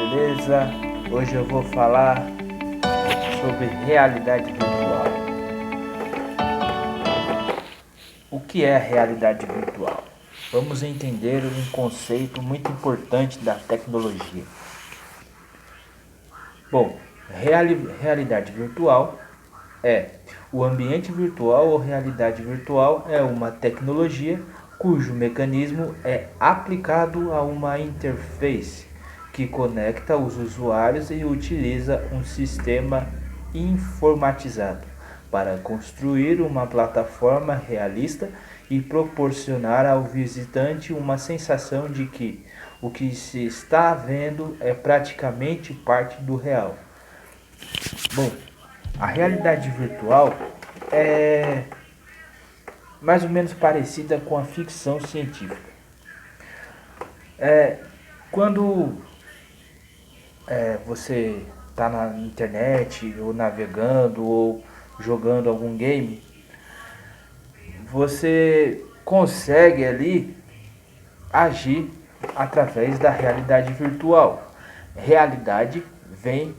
beleza? Hoje eu vou falar sobre realidade virtual. O que é realidade virtual? Vamos entender um conceito muito importante da tecnologia. Bom, realidade virtual é o ambiente virtual ou realidade virtual é uma tecnologia cujo mecanismo é aplicado a uma interface que conecta os usuários e utiliza um sistema informatizado para construir uma plataforma realista e proporcionar ao visitante uma sensação de que o que se está vendo é praticamente parte do real. Bom, a realidade virtual é mais ou menos parecida com a ficção científica. Quando você está na internet, ou navegando, ou jogando algum game, você consegue ali agir através da realidade virtual. Realidade vem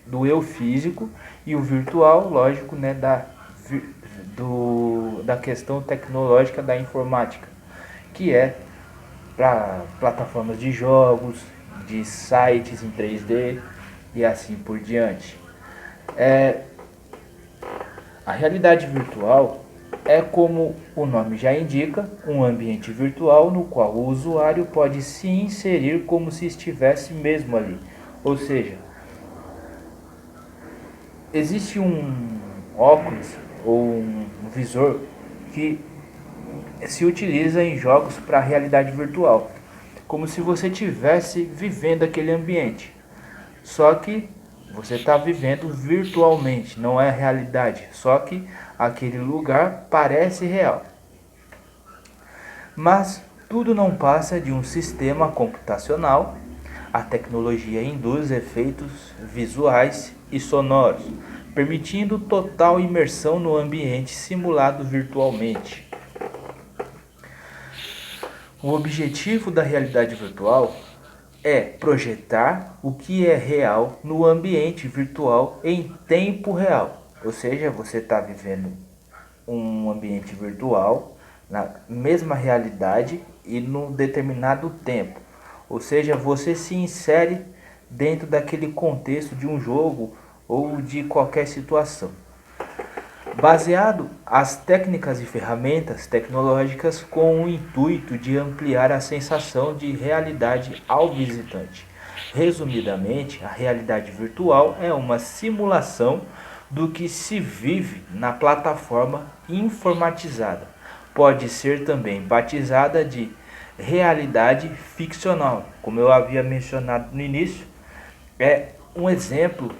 do eu físico e o virtual, lógico, né, da questão tecnológica da informática, que é para plataformas de jogos, de sites em 3D e assim por diante. A realidade virtual é, como o nome já indica, um ambiente virtual no qual o usuário pode se inserir como se estivesse mesmo ali. Ou seja, existe um óculos ou um visor que se utiliza em jogos para realidade virtual, como se você estivesse vivendo aquele ambiente. Só que você está vivendo virtualmente, não é realidade. Só que aquele lugar parece real. Mas tudo não passa de um sistema computacional. A tecnologia induz efeitos visuais e sonoros, permitindo total imersão no ambiente simulado virtualmente. O objetivo da realidade virtual é projetar o que é real no ambiente virtual em tempo real. Ou seja, você está vivendo um ambiente virtual na mesma realidade e num determinado tempo. Ou seja, você se insere dentro daquele contexto de um jogo ou de qualquer situação. Baseado as técnicas e ferramentas tecnológicas com o intuito de ampliar a sensação de realidade ao visitante. Resumidamente, a realidade virtual é uma simulação do que se vive na plataforma informatizada. Pode ser também batizada de realidade ficcional, como eu havia mencionado no início, é um exemplo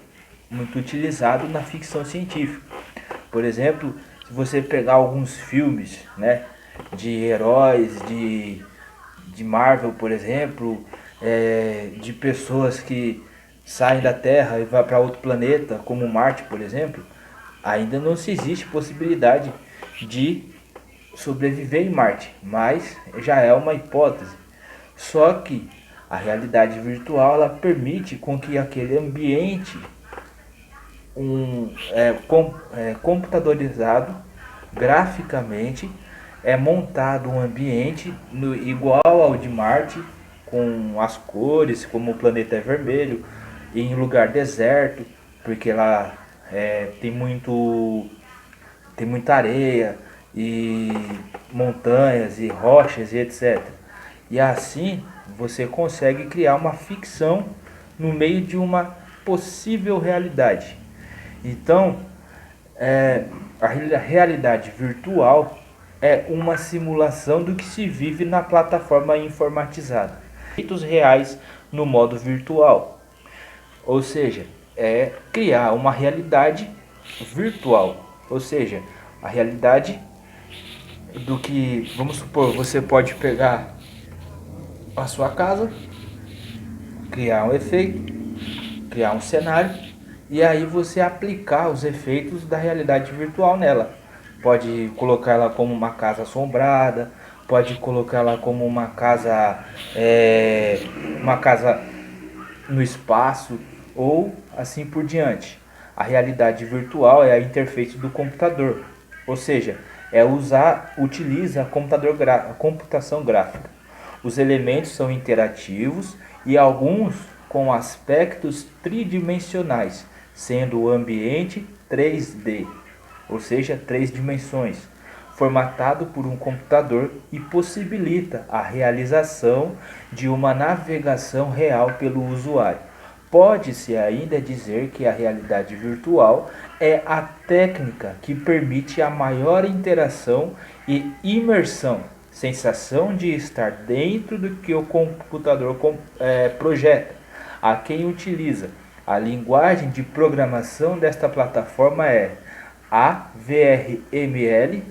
muito utilizado na ficção científica. Por exemplo, se você pegar alguns filmes, né, de heróis, de Marvel, por exemplo, de pessoas que saem da Terra e vão para outro planeta, como Marte, por exemplo, ainda não se existe possibilidade de sobreviver em Marte, mas já é uma hipótese. Só que a realidade virtual ela permite com que aquele ambiente computadorizado graficamente é montado um ambiente igual ao de Marte, com as cores, como o planeta é vermelho, em lugar deserto, porque lá tem muita areia e montanhas e rochas e etc. E assim você consegue criar uma ficção no meio de uma possível realidade. Então, a realidade virtual é uma simulação do que se vive na plataforma informatizada. Feitos reais no modo virtual. Ou seja, é criar uma realidade virtual. Ou seja, a realidade do que, vamos supor, você pode pegar a sua casa, criar um efeito, criar um cenário e aí você aplicar os efeitos da realidade virtual nela. Pode colocar ela como uma casa assombrada, pode colocar ela como uma casa no espaço ou assim por diante. A realidade virtual é a interface do computador, ou seja, utiliza a computação gráfica. Os elementos são interativos e alguns com aspectos tridimensionais, sendo o ambiente 3D, ou seja, 3 dimensões, formatado por um computador e possibilita a realização de uma navegação real pelo usuário. Pode-se ainda dizer que a realidade virtual é a técnica que permite a maior interação e imersão, sensação de estar dentro do que o computador projeta. A quem utiliza a linguagem de programação desta plataforma é a VRML,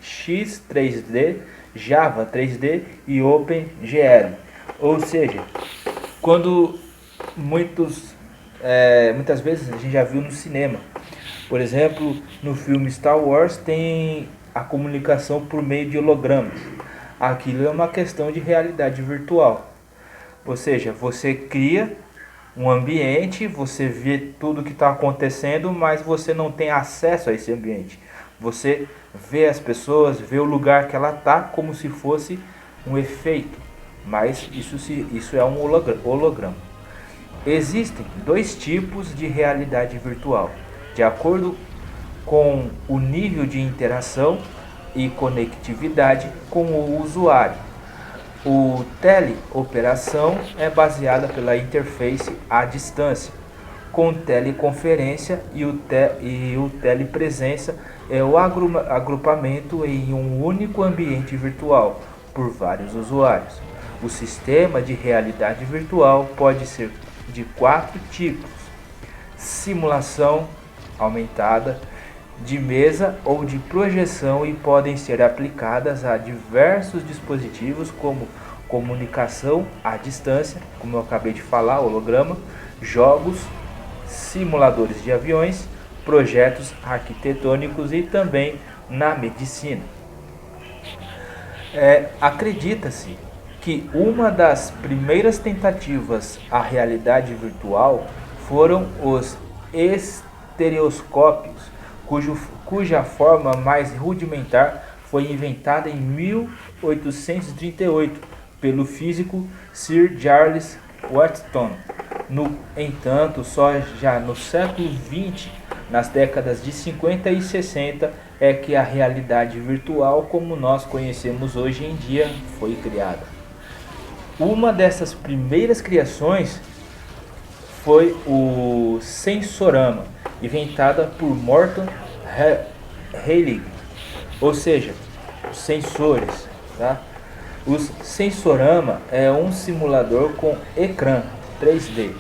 X3D, Java 3D e OpenGL. Ou seja, quando muitas vezes a gente já viu no cinema, por exemplo, no filme Star Wars tem a comunicação por meio de hologramas. Aquilo é uma questão de realidade virtual. Ou seja, você cria um ambiente, você vê tudo que está acontecendo, mas você não tem acesso a esse ambiente. Você vê as pessoas, vê o lugar que ela está como se fosse um efeito, mas isso é um holograma. Existem dois tipos de realidade virtual, de acordo com o nível de interação e conectividade com o usuário. O teleoperação é baseada pela interface à distância, com teleconferência e o telepresença é o agrupamento em um único ambiente virtual por vários usuários. O sistema de realidade virtual pode ser de 4 tipos: simulação aumentada, de mesa ou de projeção, e podem ser aplicadas a diversos dispositivos como comunicação à distância, como eu acabei de falar, holograma, jogos, simuladores de aviões, projetos arquitetônicos e também na medicina. Acredita-se que uma das primeiras tentativas à realidade virtual foram os estereoscópios, cuja forma mais rudimentar foi inventada em 1838 pelo físico Sir Charles Weston. No entanto, só já no século XX, nas décadas de 50 e 60, é que a realidade virtual como nós conhecemos hoje em dia foi criada. Uma dessas primeiras criações foi o Sensorama, inventada por Morton Heilig, ou seja, os sensores. Tá? O Sensorama é um simulador com ecrã 3D,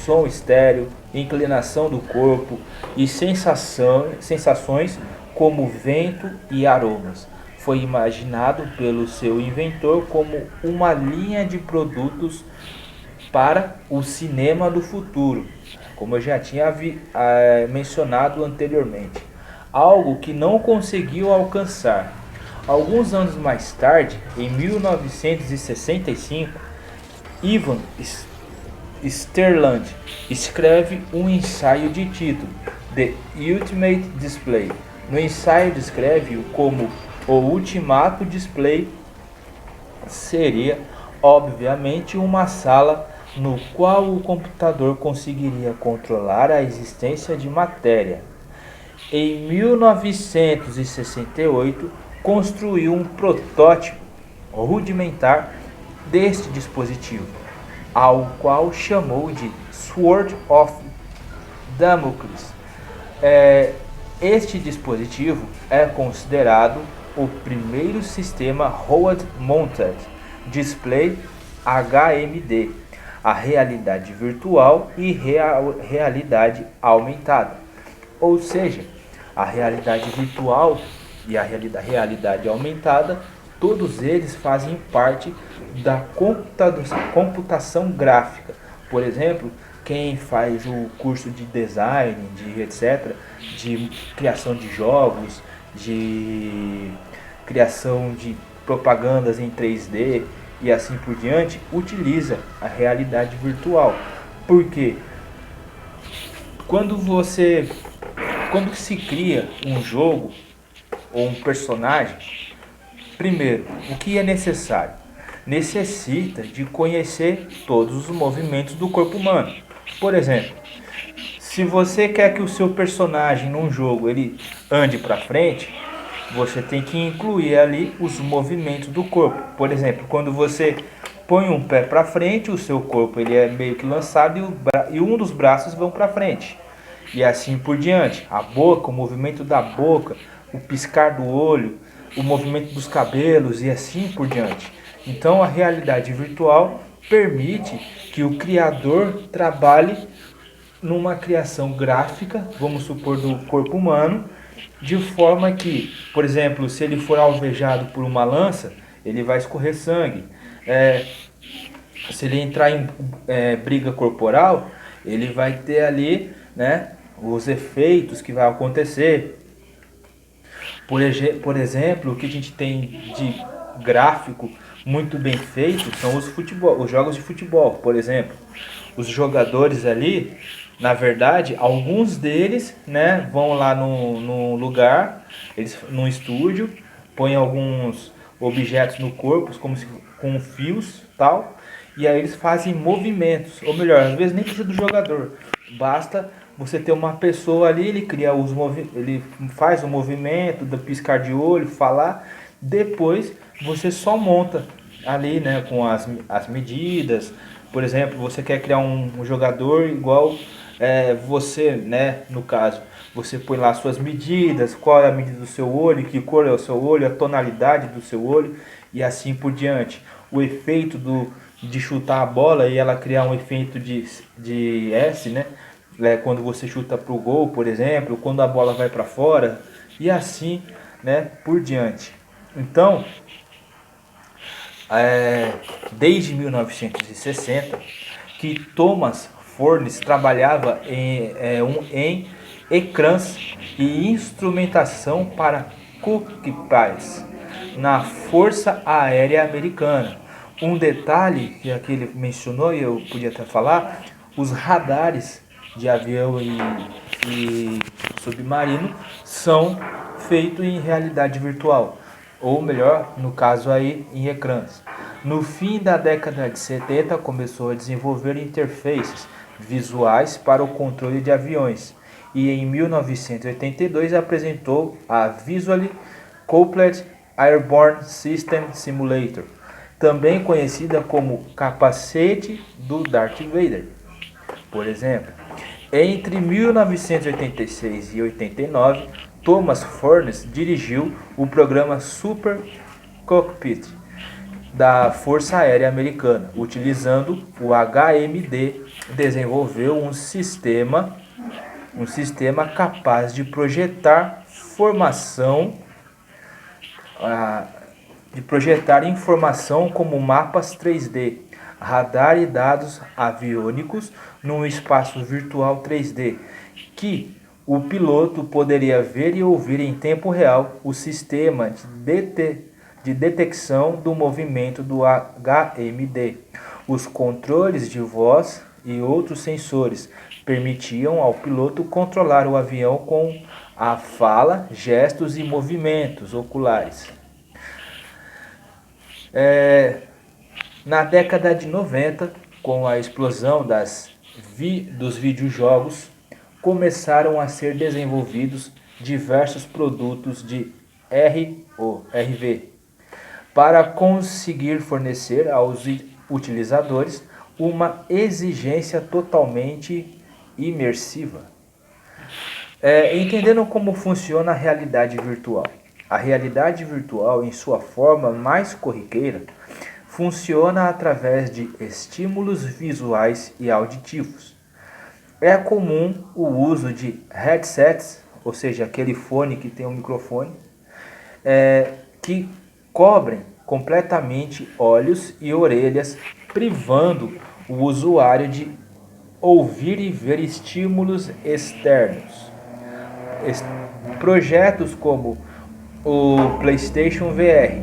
som estéreo, inclinação do corpo e sensações como vento e aromas. Foi imaginado pelo seu inventor como uma linha de produtos para o cinema do futuro, como eu já tinha mencionado anteriormente, algo que não conseguiu alcançar. Alguns anos mais tarde, em 1965, Ivan Sterland escreve um ensaio de título The Ultimate Display. No ensaio descreve-o como o ultimato display seria, obviamente, uma sala no qual o computador conseguiria controlar a existência de matéria. Em 1968, construiu um protótipo rudimentar deste dispositivo, ao qual chamou de Sword of Damocles. Este dispositivo é considerado o primeiro sistema Road Mounted Display HMD, a realidade virtual e realidade aumentada. Ou seja, a realidade virtual e a realidade aumentada, todos eles fazem parte da computação gráfica. Por exemplo, quem faz o curso de design, de etc., de criação de jogos, de criação de propagandas em 3D e assim por diante, utiliza a realidade virtual Porque quando se cria um jogo ou um personagem, primeiro, o que é necessário? Necessita de conhecer todos os movimentos do corpo humano. Por exemplo, se você quer que o seu personagem num jogo ele ande para frente, você tem que incluir ali os movimentos do corpo. Por exemplo, quando você põe um pé para frente, o seu corpo ele é meio que lançado e um dos braços vão para frente. E assim por diante. A boca, o movimento da boca, o piscar do olho, o movimento dos cabelos e assim por diante. Então a realidade virtual permite que o criador trabalhe numa criação gráfica, vamos supor, do corpo humano, de forma que, por exemplo, se ele for alvejado por uma lança, ele vai escorrer sangue. Se ele entrar em briga corporal, ele vai ter ali, né, os efeitos que vai acontecer. Por exemplo, o que a gente tem de gráfico muito bem feito são os jogos de futebol, por exemplo. Os jogadores ali, na verdade, alguns deles, né, vão lá no lugar, num estúdio, põem alguns objetos no corpo, como se, com fios tal, e aí eles fazem movimentos, ou melhor, às vezes nem precisa do jogador, basta você ter uma pessoa ali, ele faz o movimento do piscar de olho, falar, depois você só monta ali, né, com as medidas. Por exemplo, você quer criar um jogador igual você, né, no caso, você põe lá suas medidas, qual é a medida do seu olho, que cor é o seu olho, a tonalidade do seu olho e assim por diante. O efeito de chutar a bola e ela criar um efeito de S, né? Quando você chuta para o gol, por exemplo, quando a bola vai para fora e assim, né, por diante. Então, desde 1960 que Thomas Fornes trabalhava em ecrãs e instrumentação para cockpits na Força Aérea Americana. Um detalhe que aqui ele mencionou e eu podia até falar, os radares de avião e submarino são feitos em realidade virtual, ou melhor, no caso aí, em ecrãs. No fim da década de 70 começou a desenvolver interfaces visuais para o controle de aviões e em 1982 apresentou a Visually Coupled Airborne System Simulator, também conhecida como capacete do Darth Vader. Por exemplo, entre 1986 e 89, Thomas Fornes dirigiu o programa Super Cockpit da Força Aérea Americana. Utilizando o HMD, desenvolveu um sistema capaz de projetar informação como mapas 3D, radar e dados aviônicos num espaço virtual 3D, que o piloto poderia ver e ouvir em tempo real o sistema de detecção do movimento do HMD. Os controles de voz e outros sensores permitiam ao piloto controlar o avião com a fala, gestos e movimentos oculares. Na década de 90, com a explosão dos videojogos, começaram a ser desenvolvidos diversos produtos de RV para conseguir fornecer aos utilizadores uma exigência totalmente imersiva. Entendendo como funciona a realidade virtual. A realidade virtual, em sua forma mais corriqueira, funciona através de estímulos visuais e auditivos. É comum o uso de headsets, ou seja, aquele fone que tem um microfone, que cobrem completamente olhos e orelhas, privando o usuário de ouvir e ver estímulos externos. Projetos como o PlayStation VR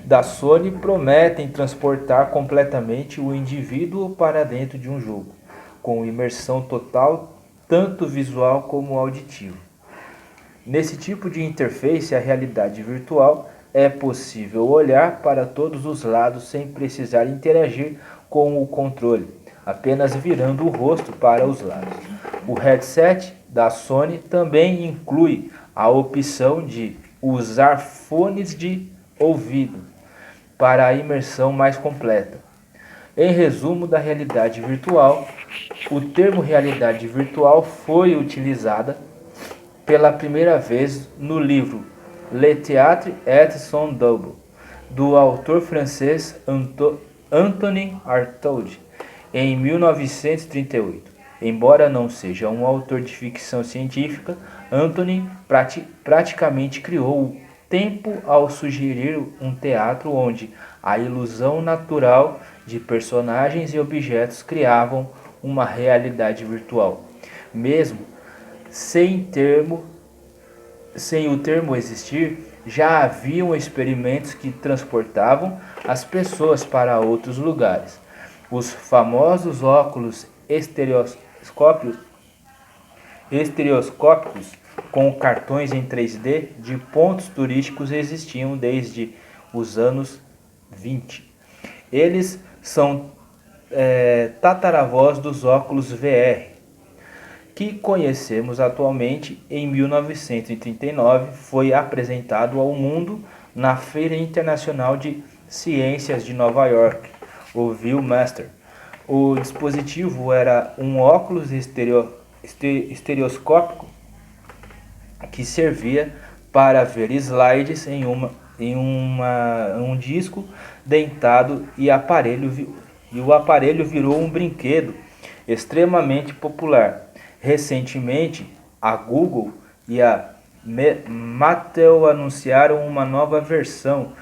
da Sony prometem transportar completamente o indivíduo para dentro de um jogo, com imersão total, tanto visual como auditivo. Nesse tipo de interface, a realidade virtual é possível olhar para todos os lados sem precisar interagir com o controle, apenas virando o rosto para os lados. O headset da Sony também inclui a opção de usar fones de ouvido para a imersão mais completa. Em resumo da realidade virtual, o termo realidade virtual foi utilizada pela primeira vez no livro Le Théâtre et son double, do autor francês Anthony Artaud, em 1938. Embora não seja um autor de ficção científica, Anthony praticamente criou o tempo ao sugerir um teatro onde a ilusão natural de personagens e objetos criavam uma realidade virtual. Mesmo sem o termo existir, já haviam experimentos que transportavam as pessoas para outros lugares. Os famosos óculos estereoscópicos com cartões em 3D de pontos turísticos existiam desde os anos 20. Eles são tataravós dos óculos VR, que conhecemos atualmente. Em 1939 foi apresentado ao mundo na Feira Internacional de Ciências de Nova York, o Viewmaster. O dispositivo era um óculos estereoscópico que servia para ver slides em um disco dentado e o aparelho virou um brinquedo extremamente popular. Recentemente, a Google e a Mattel anunciaram uma nova versão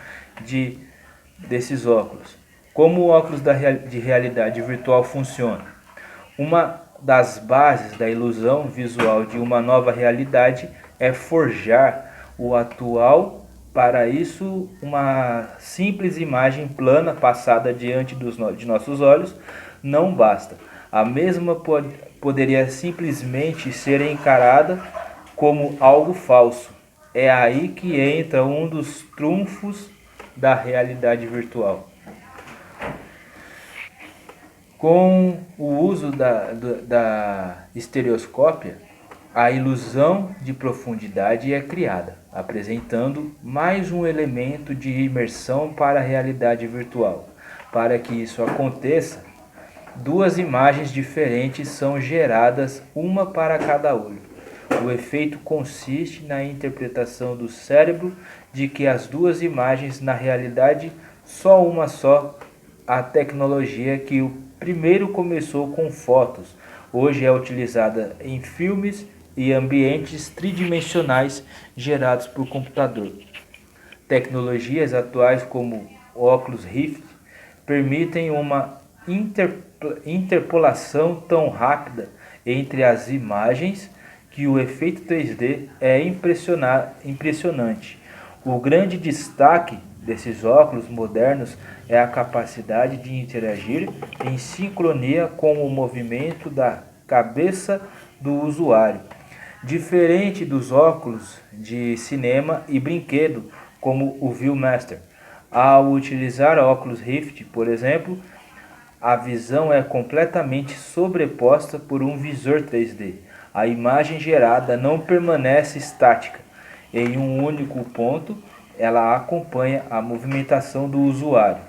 desses óculos. Como o óculos de realidade virtual funciona? Uma das bases da ilusão visual de uma nova realidade é forjar o atual. Para isso, uma simples imagem plana passada diante de nossos olhos não basta. A mesma poderia simplesmente ser encarada como algo falso. É aí que entra um dos trunfos da realidade virtual. Com o uso da estereoscópia, a ilusão de profundidade é criada, apresentando mais um elemento de imersão para a realidade virtual. Para que isso aconteça, duas imagens diferentes são geradas, uma para cada olho. O efeito consiste na interpretação do cérebro de que as duas imagens na realidade só uma só. A tecnologia que o primeiro começou com fotos, hoje é utilizada em filmes e ambientes tridimensionais gerados por computador. Tecnologias atuais como Oculus Rift permitem uma interpolação tão rápida entre as imagens que o efeito 3D é impressionante. O grande destaque desses óculos modernos é a capacidade de interagir em sincronia com o movimento da cabeça do usuário, diferente dos óculos de cinema e brinquedo como o Viewmaster. Ao utilizar óculos Rift, por exemplo, a visão é completamente sobreposta por um visor 3D. A imagem gerada não permanece estática em um único ponto, ela acompanha a movimentação do usuário.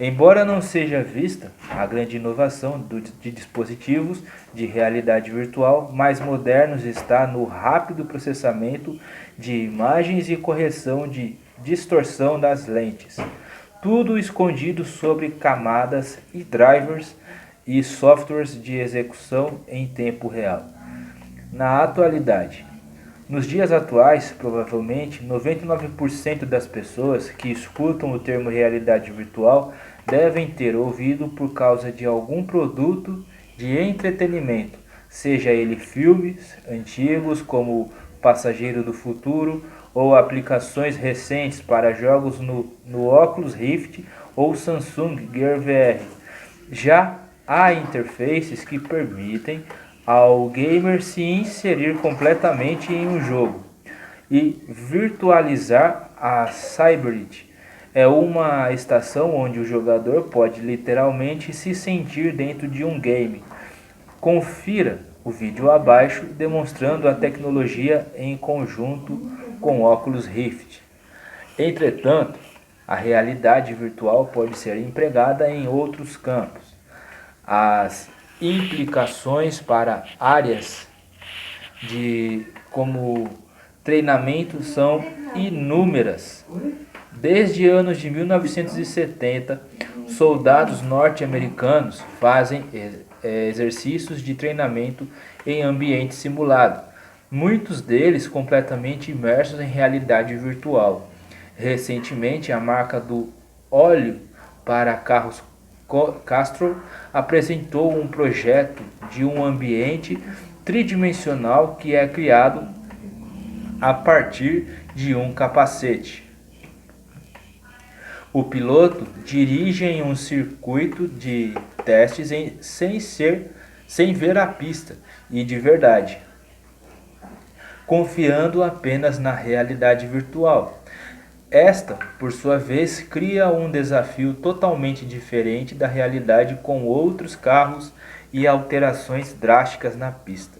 Embora não seja vista a grande inovação de dispositivos de realidade virtual mais modernos está no rápido processamento de imagens e correção de distorção das lentes, tudo escondido sobre camadas e drivers e softwares de execução em tempo real. Na atualidade, nos dias atuais, provavelmente 99% das pessoas que escutam o termo realidade virtual devem ter ouvido por causa de algum produto de entretenimento, seja ele filmes antigos como Passageiro do Futuro ou aplicações recentes para jogos no Oculus Rift ou Samsung Gear VR. Já há interfaces que permitem ao gamer se inserir completamente em um jogo e virtualizar. A Cyberite é uma estação onde o jogador pode literalmente se sentir dentro de um game. Confira o vídeo abaixo demonstrando a tecnologia em conjunto com o Oculus Rift. Entretanto, a realidade virtual pode ser empregada em outros campos. As implicações para áreas como treinamento são inúmeras. Desde anos de 1970, soldados norte-americanos fazem exercícios de treinamento em ambiente simulado, muitos deles completamente imersos em realidade virtual. Recentemente, a marca do óleo para carros Castrol apresentou um projeto de um ambiente tridimensional que é criado a partir de um capacete. O piloto dirige em um circuito de testes sem ver a pista e de verdade, confiando apenas na realidade virtual. Esta, por sua vez, cria um desafio totalmente diferente da realidade com outros carros e alterações drásticas na pista.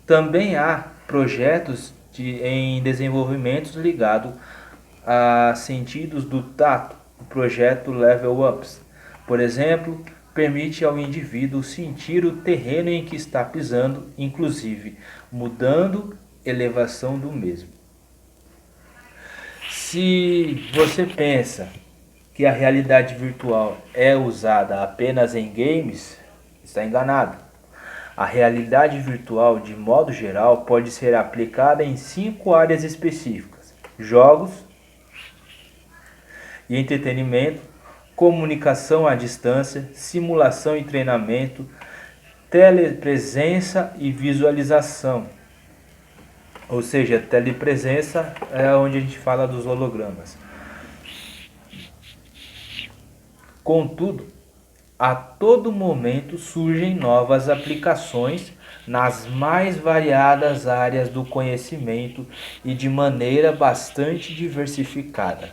Também há projetos em desenvolvimento ligados a sentidos do tato. O projeto Level Ups, por exemplo, permite ao indivíduo sentir o terreno em que está pisando, inclusive mudando a elevação do mesmo. Se você pensa que a realidade virtual é usada apenas em games, está enganado. A realidade virtual, de modo geral, pode ser aplicada em 5 áreas específicas: jogos e entretenimento, comunicação à distância, simulação e treinamento, telepresença e visualização. Ou seja, telepresença é onde a gente fala dos hologramas. Contudo, a todo momento surgem novas aplicações nas mais variadas áreas do conhecimento e de maneira bastante diversificada.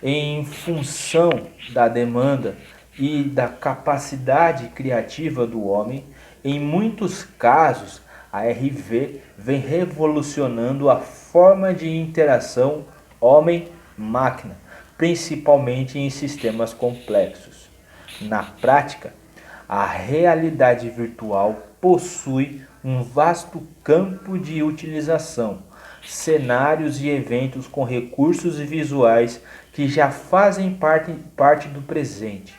Em função da demanda e da capacidade criativa do homem, em muitos casos, a RV vem revolucionando a forma de interação homem-máquina, principalmente em sistemas complexos. Na prática, a realidade virtual possui um vasto campo de utilização, cenários e eventos com recursos visuais que já fazem parte do presente.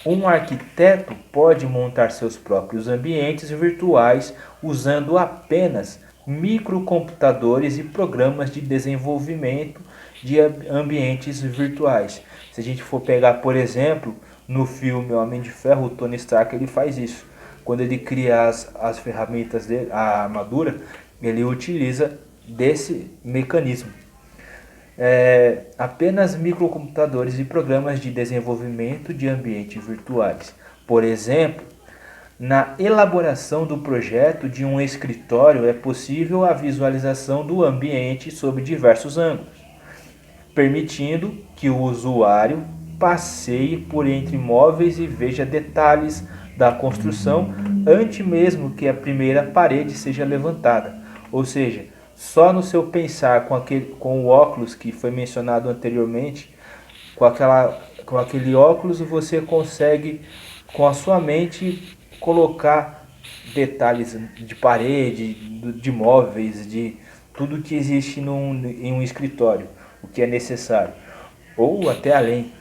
Um arquiteto pode montar seus próprios ambientes virtuais usando apenas microcomputadores e programas de desenvolvimento de ambientes virtuais. Se a gente for pegar, por exemplo, no filme Homem de Ferro, o Tony Stark ele faz isso. Quando ele cria as ferramentas dele, a armadura, ele utiliza desse mecanismo. Apenas microcomputadores e programas de desenvolvimento de ambientes virtuais. Por exemplo, na elaboração do projeto de um escritório é possível a visualização do ambiente sob diversos ângulos, permitindo que o usuário passeie por entre móveis e veja detalhes da construção antes mesmo que a primeira parede seja levantada. Ou seja, só no seu pensar com o óculos que foi mencionado anteriormente, com aquele óculos você consegue com a sua mente colocar detalhes de parede, de móveis, de tudo que existe em um escritório, o que é necessário, ou até além.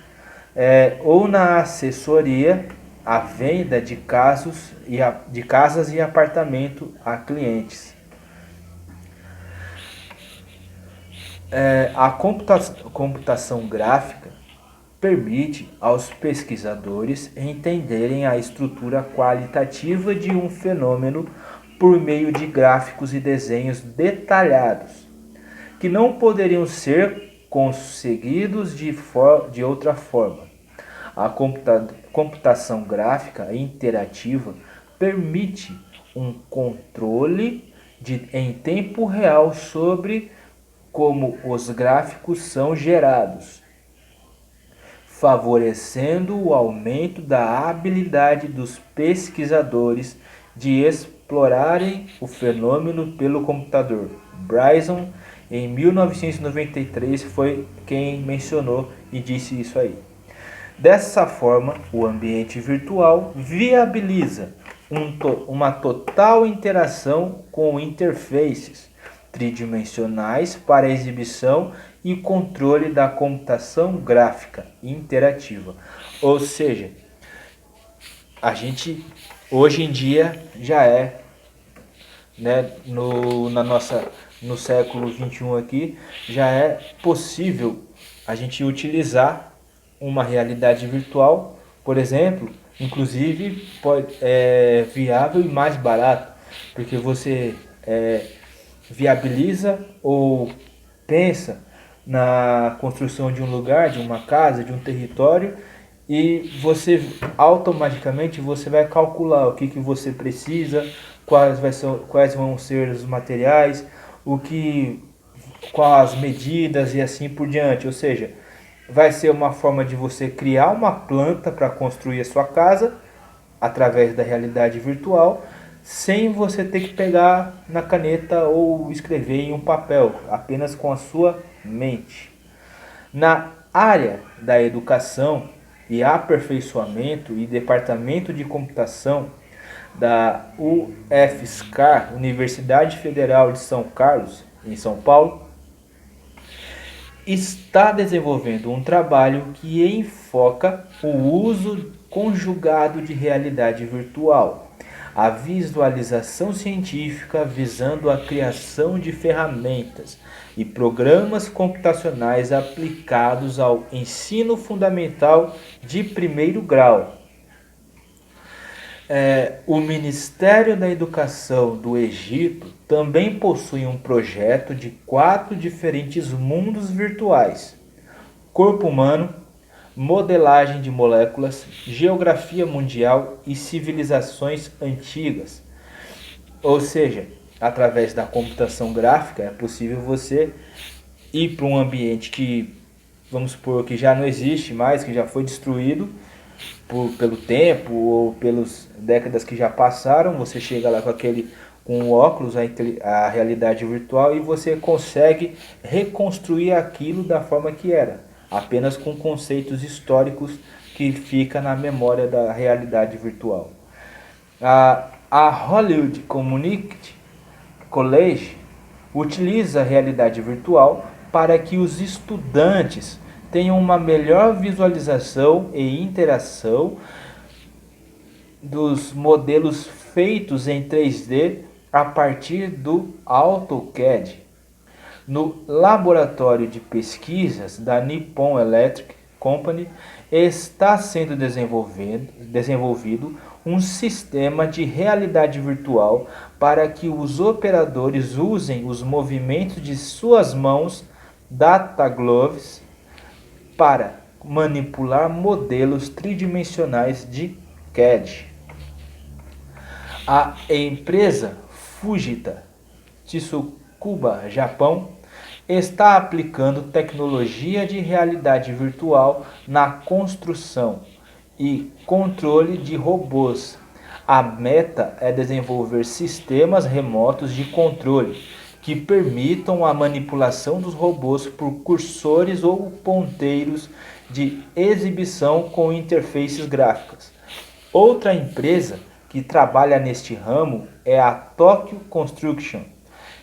Ou na assessoria, a venda de casas e apartamento a clientes. A computação gráfica permite aos pesquisadores entenderem a estrutura qualitativa de um fenômeno por meio de gráficos e desenhos detalhados, que não poderiam ser conseguidos de outra forma. A computação gráfica interativa permite um controle em tempo real sobre como os gráficos são gerados, favorecendo o aumento da habilidade dos pesquisadores de explorarem o fenômeno pelo computador. Bryson, em 1993, foi quem mencionou e disse isso aí. Dessa forma, o ambiente virtual viabiliza uma total interação com interfaces tridimensionais para exibição e controle da computação gráfica interativa. Ou seja, a gente hoje em dia já é, né, no século 21 aqui, já é possível a gente utilizar uma realidade virtual, por exemplo, inclusive é viável e mais barato, porque você viabiliza ou pensa na construção de um lugar, de uma casa, de um território, e você automaticamente você vai calcular o que você precisa, quais vão ser os materiais, quais as medidas e assim por diante. Ou seja, vai ser uma forma de você criar uma planta para construir a sua casa através da realidade virtual, sem você ter que pegar na caneta ou escrever em um papel, apenas com a sua mente. Na área da educação e aperfeiçoamento e departamento de computação da UFSCar, Universidade Federal de São Carlos, em São Paulo, está desenvolvendo um trabalho que enfoca o uso conjugado de realidade virtual, a visualização científica visando a criação de ferramentas e programas computacionais aplicados ao ensino fundamental de primeiro grau. O Ministério da Educação do Egito também possui um projeto de 4 diferentes mundos virtuais: corpo humano, modelagem de moléculas, geografia mundial e civilizações antigas. Ou seja, através da computação gráfica é possível você ir para um ambiente que, vamos supor, que já não existe mais, que já foi destruído pelo tempo ou pelas décadas que já passaram. Você chega lá com o óculos, a realidade virtual, e você consegue reconstruir aquilo da forma que era, apenas com conceitos históricos que fica na memória da realidade virtual. A Hollywood Community College utiliza a realidade virtual para que os estudantes tenham uma melhor visualização e interação dos modelos feitos em 3D a partir do AutoCAD. No laboratório de pesquisas da Nippon Electric Company está sendo desenvolvido um sistema de realidade virtual para que os operadores usem os movimentos de suas mãos, data gloves, para manipular modelos tridimensionais de CAD. A empresa Fujita Tsukuba, Japão, está aplicando tecnologia de realidade virtual na construção e controle de robôs. A meta é desenvolver sistemas remotos de controle que permitam a manipulação dos robôs por cursores ou ponteiros de exibição com interfaces gráficas. Outra empresa que trabalha neste ramo é a Tokyo Construction,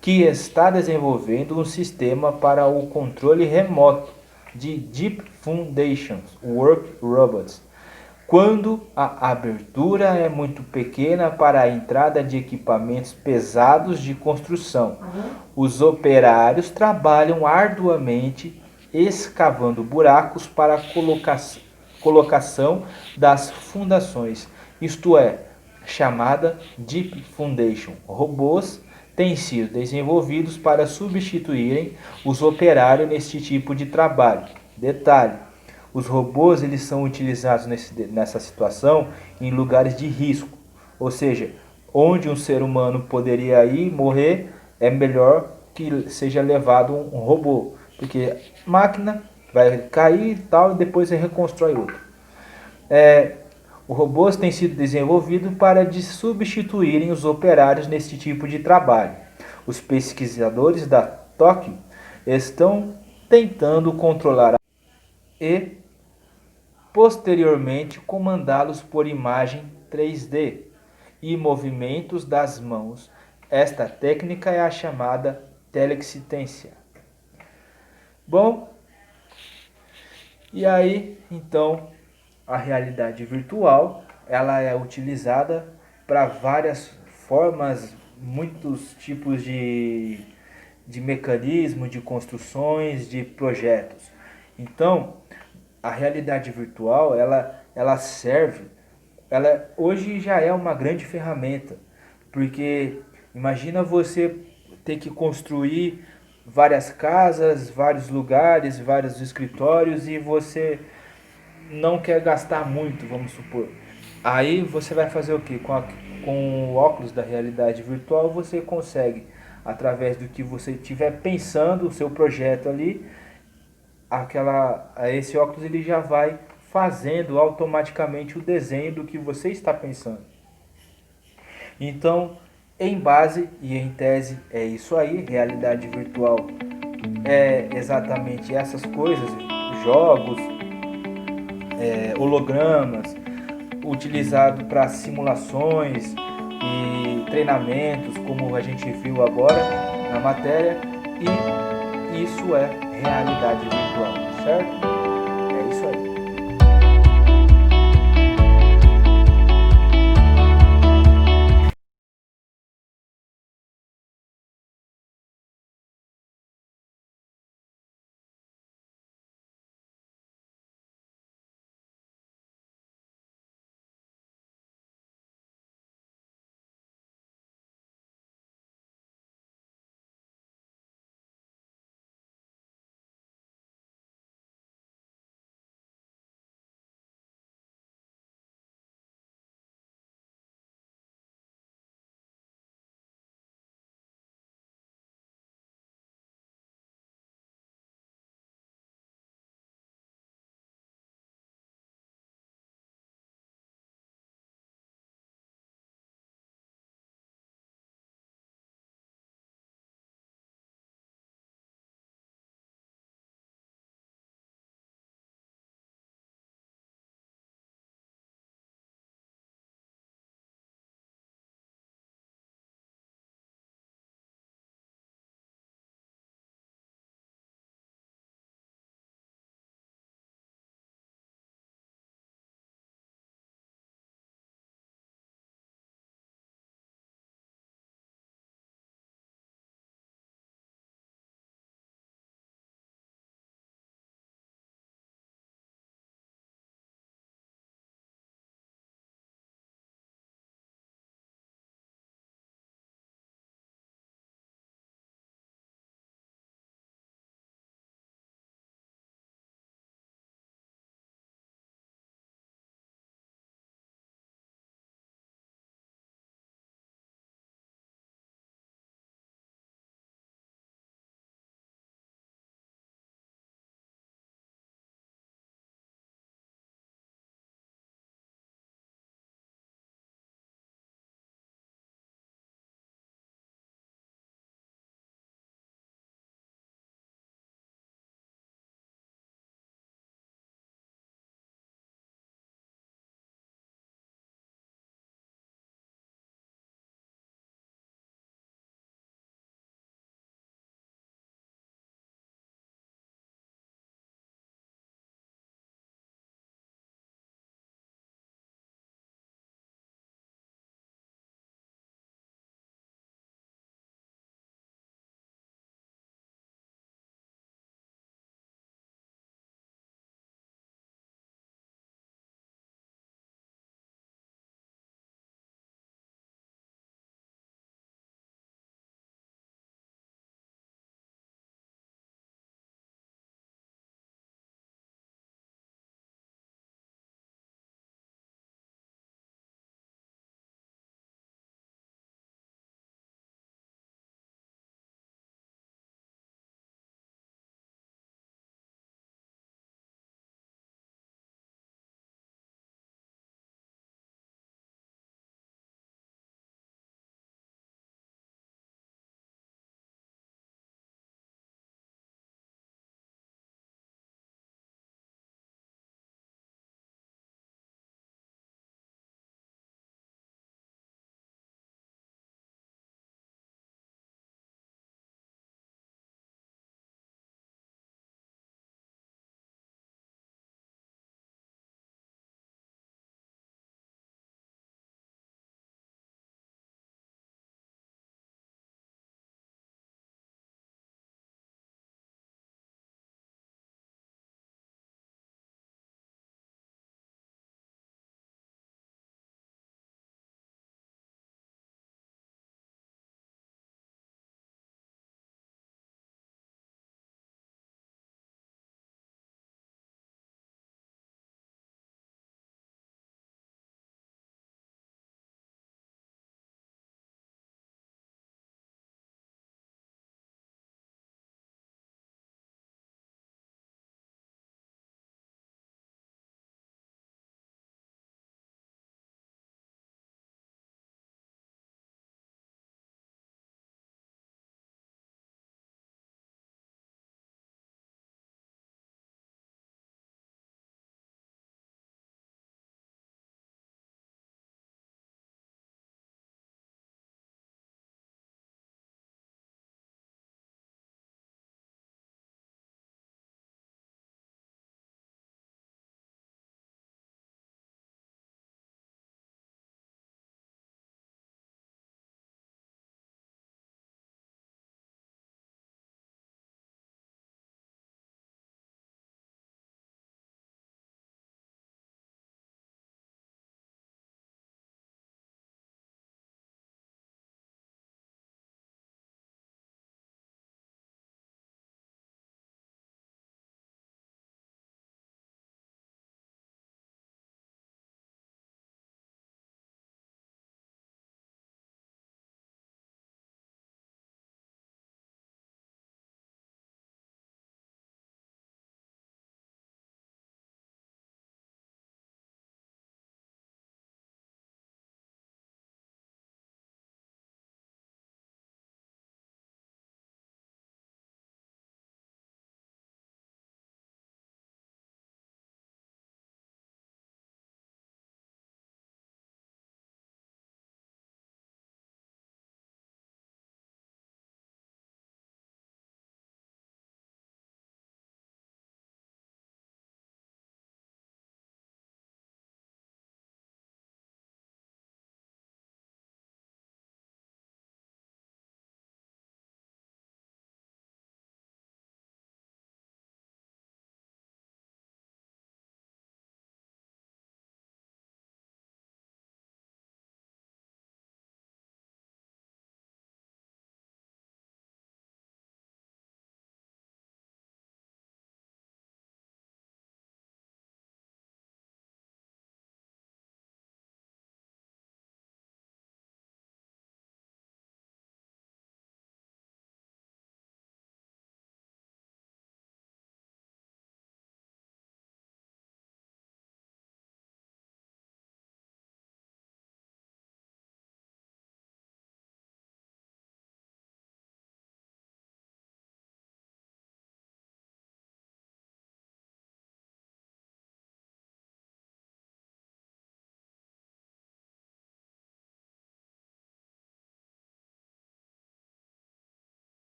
que está desenvolvendo um sistema para o controle remoto de Deep Foundations Work Robots, quando a abertura é muito pequena para a entrada de equipamentos pesados de construção. Os operários trabalham arduamente escavando buracos para a colocação das fundações, isto é, chamada Deep Foundation. Robôs têm sido desenvolvidos para substituírem os operários neste tipo de trabalho. Detalhe: Os robôs eles são utilizados nessa situação em lugares de risco, ou seja, onde um ser humano poderia ir morrer, é melhor que seja levado um robô, porque máquina vai cair e tal e depois você reconstrói outro. Os robôs têm sido desenvolvidos para substituírem os operários nesse tipo de trabalho. Os pesquisadores da Tóquio estão tentando controlar e posteriormente comandá-los por imagem 3D e movimentos das mãos. Esta técnica é a chamada teleassistência. Bom, e aí então a realidade virtual ela é utilizada para várias formas, muitos tipos de mecanismos, de construções, de projetos. Então, a realidade virtual ela serve, ela hoje já é uma grande ferramenta, porque imagina você ter que construir várias casas, vários lugares, vários escritórios e você não quer gastar muito, vamos supor. Aí você vai fazer o que? Com o óculos da realidade virtual você consegue, através do que você estiver pensando, o seu projeto ali, esse óculos ele já vai fazendo automaticamente o desenho do que você está pensando. Então, em base e em tese é isso aí, realidade virtual é exatamente essas coisas, jogos, hologramas, utilizado para simulações e treinamentos, como a gente viu agora na matéria, e isso é realidade virtual, certo?